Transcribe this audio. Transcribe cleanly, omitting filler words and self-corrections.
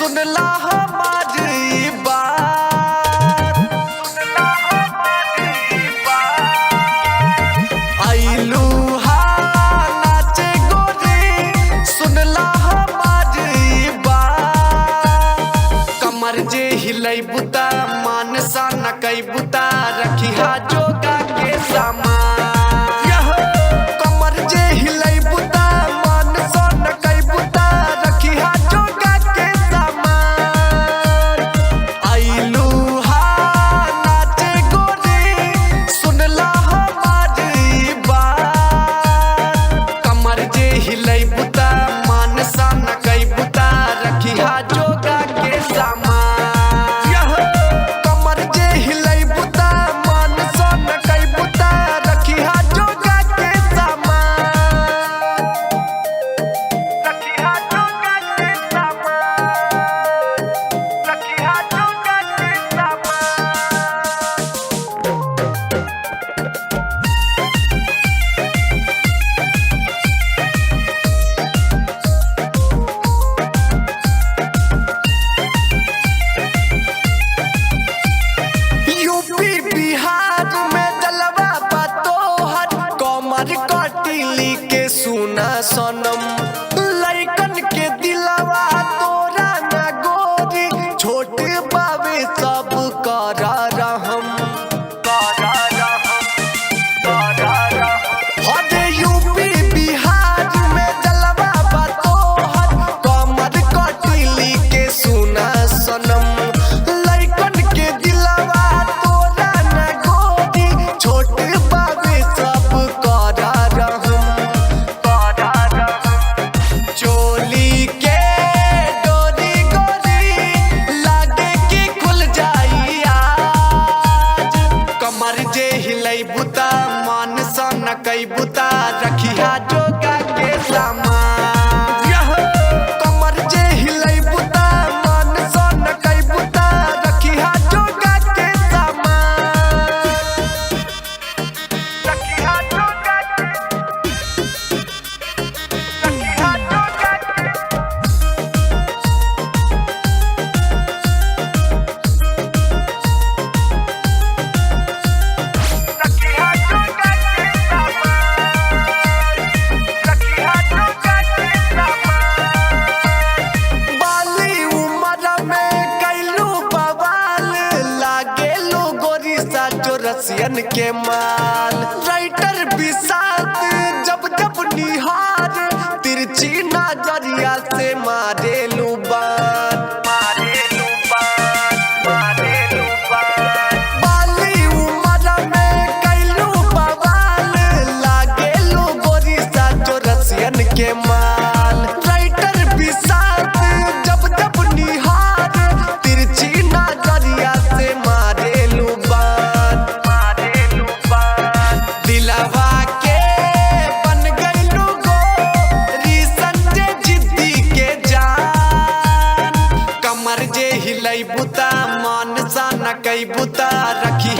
सुनला हमारी बात, आइलू हा नाचे गोरी, सुनला हमारी बात। कमर जे हिलई बुता मान सा न कई बुता, रखी हा जोगा के सामान। कटिली के सुना सनम, लइकन के दिलवा तोरा ना गोरी, छोट बाबे सब करा रहम। अरे यूपी बिहार में जलवा बा तोहर, कमर कटिली के सुना सनम, लइकन के दिलवा तोरा ना गोरी, छोट बाबे सब बुता मान सा न कई बुता, रखी हा जोगा के सामान। कमर जे हिलई बुता मान सा न कई बुता, रखी हा जोगा के सामान। रखी हा जोगा रसियन के माल, राइटर बिसात जब जब निहार, तिरछी नजरिया से मारे लुबान। बाली उमर में कैलू बवाल, लागे लो गोरी सा जो रसियन के माल, राइटर बिसात जब जब निहार, तिरछी नजरिया से मारे लुबान। हिलई बुता मान सा न कई बुता, रखी